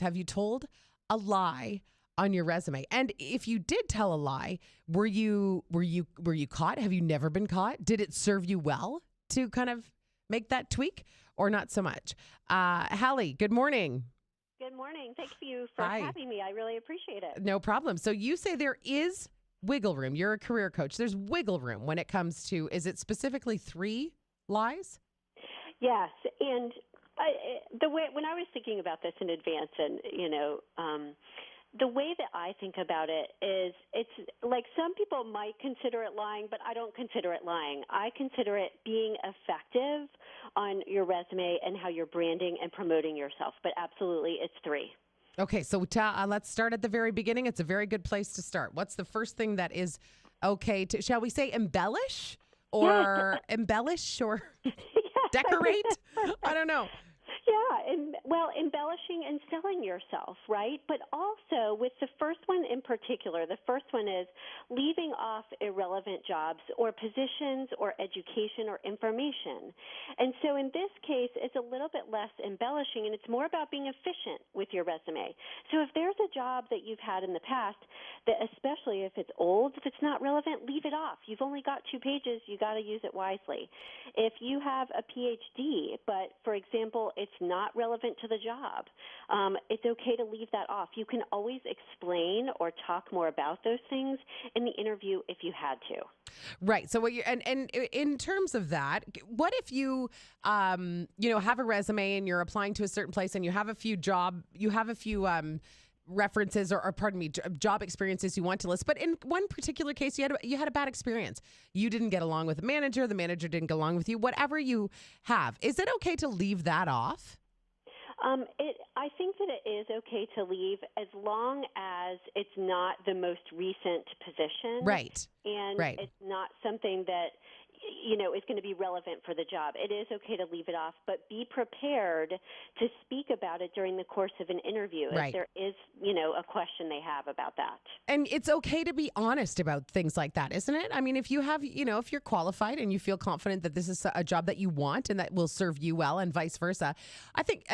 have you told a lie on your resume? And if you did tell a lie, were you caught? Have you never been caught? Did it serve you well to kind of make that tweak, or not so much? Hallie, good morning. Good morning. Thank you for Hi. having me. I really appreciate it. No problem. So you say there is wiggle room. You're a career coach. There's wiggle room when it comes to, is it specifically 3 lies? Yes, and when I was thinking about this in advance, and the way that I think about it is, it's like some people might consider it lying, but I don't consider it lying. I consider it being effective on your resume and how you're branding and promoting yourself. But absolutely, it's 3. Okay, so let's start at the very beginning. It's a very good place to start. What's the first thing that is okay to, shall we say, embellish or Yes. embellish or Yes. decorate? I don't know. Yeah, embellishing and selling yourself, right? But also with the first one in particular, the first one is leaving off irrelevant jobs or positions or education or information. And so in this case, it's a little bit less embellishing, and it's more about being efficient with your resume. So if there's a job that you've had in the past, that especially if it's old, if it's not relevant, leave it off. You've only got 2 pages. You got to use it wisely. If you have a PhD, but for example, it's not relevant to the job, it's okay to leave that off. You can always explain or talk more about those things in the interview if you had to. Right. So what you and in terms of that, what if you have a resume and you're applying to a certain place and you have a few references or pardon me, job experiences you want to list, but in one particular case you had a bad experience. You didn't get along with the manager didn't get along with you. Whatever you have, is it okay to leave that off? I think that it is okay to leave as long as it's not the most recent position. Right. And right. It's not something that is going to be relevant for the job. It is okay to leave it off, but be prepared to speak about it during the course of an interview Right. if there is, a question they have about that. And it's okay to be honest about things like that, isn't it? I mean, if you have, if you're qualified and you feel confident that this is a job that you want and that will serve you well and vice versa, I think,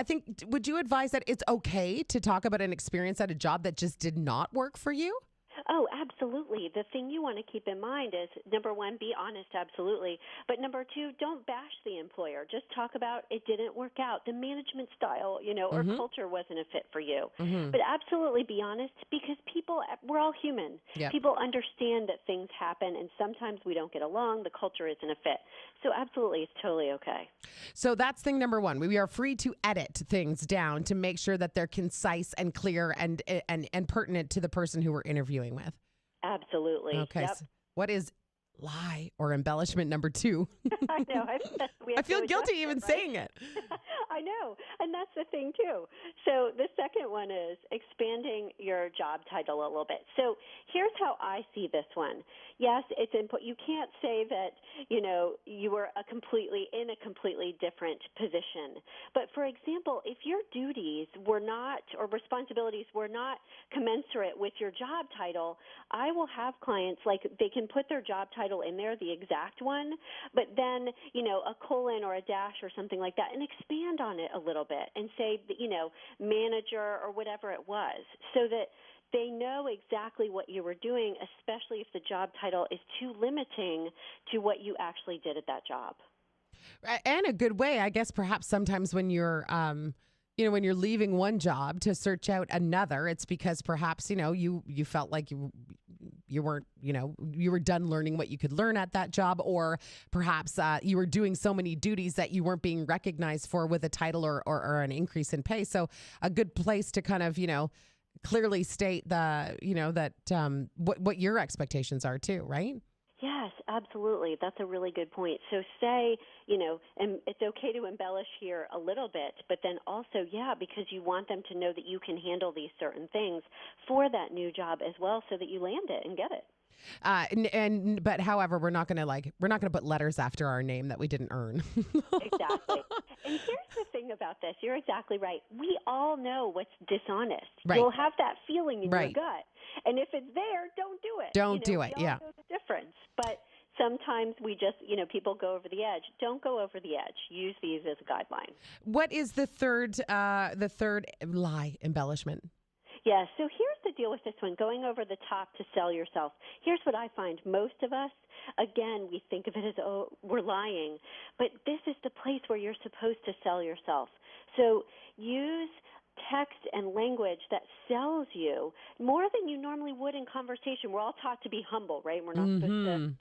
would you advise that it's okay to talk about an experience at a job that just did not work for you? Oh, absolutely. The thing you want to keep in mind is, number 1, be honest, absolutely. But number 2, don't bash the employer. Just talk about it didn't work out. The management style, or culture wasn't a fit for you. Mm-hmm. But absolutely be honest, because we're all human. Yep. People understand that things happen, and sometimes we don't get along. The culture isn't a fit. So absolutely, it's totally okay. So that's thing number 1. We are free to edit things down to make sure that they're concise and clear and pertinent to the person who we're interviewing with. Absolutely. Okay. Yep. So what is lie or embellishment number 2? I know. I feel guilty even right? saying it. I know. And that's the thing, too. So the second one is expanding your job title a little bit. So here's how I see this one. Yes, it's input. You can't say that, you were in a completely different position. But for example, if your duties were not, or responsibilities were not commensurate with your job title, I will have clients, like, they can put their job title in there, the exact one, but then, a colon or a dash or something like that, and expand on it a little bit and say, manager or whatever it was, so that they know exactly what you were doing, especially if the job title is too limiting to what you actually did at that job. And a good way, I guess, perhaps sometimes when you're, when you're leaving one job to search out another, it's because perhaps, you felt like you weren't, you were done learning what you could learn at that job, or perhaps you were doing so many duties that you weren't being recognized for with a title or an increase in pay. So a good place to kind of, clearly state what your expectations are too, right? Yes, absolutely. That's a really good point. So say, and it's okay to embellish here a little bit, but then also, because you want them to know that you can handle these certain things for that new job as well, so that you land it and get it. But however, we're not going to put letters after our name that we didn't earn. Exactly. And here's the thing about this. You're exactly right. We all know what's dishonest. Right. You'll have that feeling in Right. your gut. And if it's there, don't do it. Don't do it. We all Yeah. know the difference. But sometimes we just, people go over the edge. Don't go over the edge. Use these as a guideline. What is the third lie embellishment? Yeah, so here's the deal with this one, going over the top to sell yourself. Here's what I find. Most of us, again, we think of it as, oh, we're lying. But this is the place where you're supposed to sell yourself. So use text and language that sells you more than you normally would in conversation. We're all taught to be humble, right? We're not supposed to,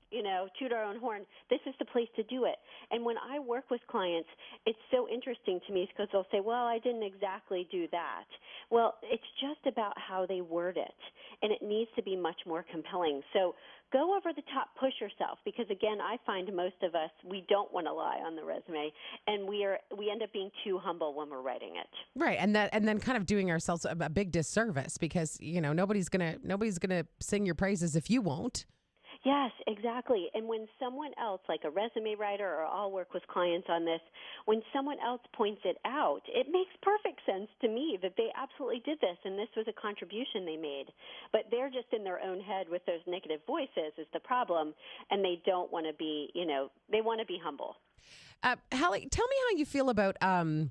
toot our own horn. This is the place to do it. And when I work with clients, it's so interesting to me because they'll say, well, I didn't exactly do that. Well, it's just about how they word it, and it needs to be much more compelling. So go over the top, push yourself, because again, I find most of us, we don't want to lie on the resume, and we end up being too humble when we're writing it. Right, and then kind of doing ourselves a big disservice because nobody's gonna sing your praises if you won't. Yes, exactly. And when someone else, like a resume writer, or I'll work with clients on this, when someone else points it out, it makes perfect sense to me that they absolutely did this and this was a contribution they made. But they're just in their own head with those negative voices is the problem, and they don't want to be, they want to be humble. Hallie, tell me how you feel about kind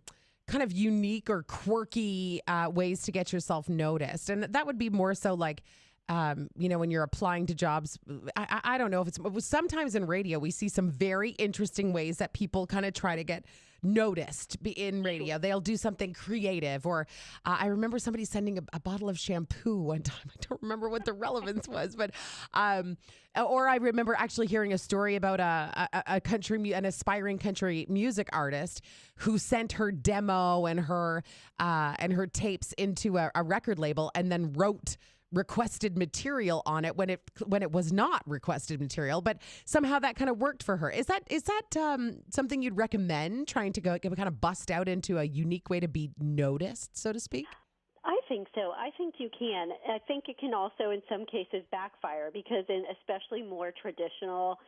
of unique or quirky ways to get yourself noticed. And that would be more so like, when you're applying to jobs. I don't know if it's sometimes in radio, we see some very interesting ways that people kind of try to get noticed in radio. They'll do something creative, or I remember somebody sending a bottle of shampoo one time. I don't remember what the relevance was, but or I remember actually hearing a story about an aspiring country music artist who sent her demo and her tapes into a record label and then wrote requested material on it when it was not requested material, but somehow that kind of worked for her. Is that something you'd recommend, trying to go kind of bust out into a unique way to be noticed, so to speak? I think so. I think you can. I think it can also, in some cases, backfire because in especially more traditional,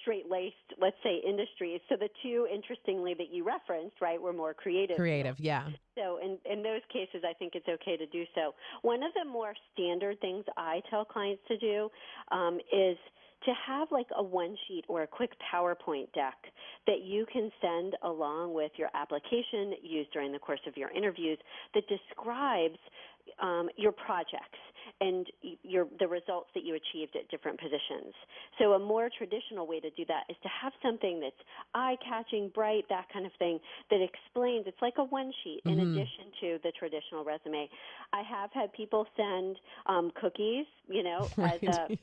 straight-laced, let's say, industries. So the two, interestingly, that you referenced, right, were more creative. Creative, yeah. So in those cases, I think it's okay to do so. One of the more standard things I tell clients to do is to have like a one sheet or a quick PowerPoint deck that you can send along with your application used during the course of your interviews that describes your projects and the results that you achieved at different positions. So a more traditional way to do that is to have something that's eye-catching, bright, that kind of thing, that explains. It's like a one sheet in addition to the traditional resume. I have had people send cookies, right.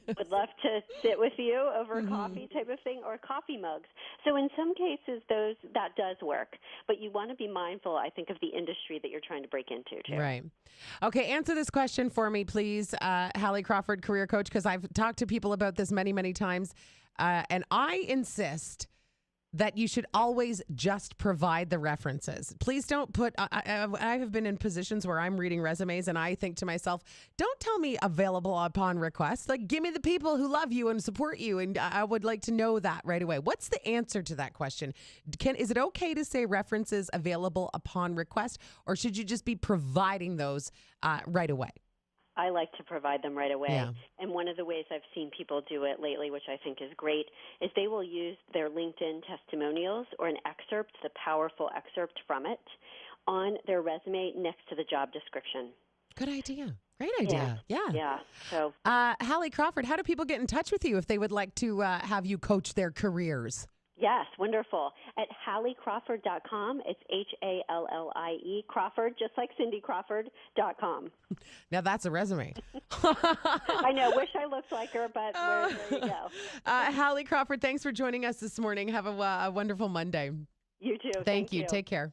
would love to sit with you over coffee type of thing, or coffee mugs. So in some cases, that does work. But you want to be mindful, I think, of the industry that you're trying to break into, too. Right. Okay, answer this question for me, please, Hallie Crawford, career coach, because I've talked to people about this many, many times, and I insist that you should always just provide the references. Please don't put, I have been in positions where I'm reading resumes and I think to myself, don't tell me available upon request. Like, give me the people who love you and support you, and I would like to know that right away. What's the answer to that question? Is it okay to say references available upon request, or should you just be providing those right away? I like to provide them right away. Yeah. And one of the ways I've seen people do it lately, which I think is great, is they will use their LinkedIn testimonials or an excerpt, the powerful excerpt from it, on their resume next to the job description. Good idea. Great idea. Yeah. So, Hallie Crawford, how do people get in touch with you if they would like to have you coach their careers? Yes, wonderful. At HallieCrawford.com. It's HALLIE Crawford, just like Cindy Crawford.com. Now that's a resume. I know. Wish I looked like her, but there you go. Hallie Crawford, thanks for joining us this morning. Have a wonderful Monday. You too. Thank you. Take care.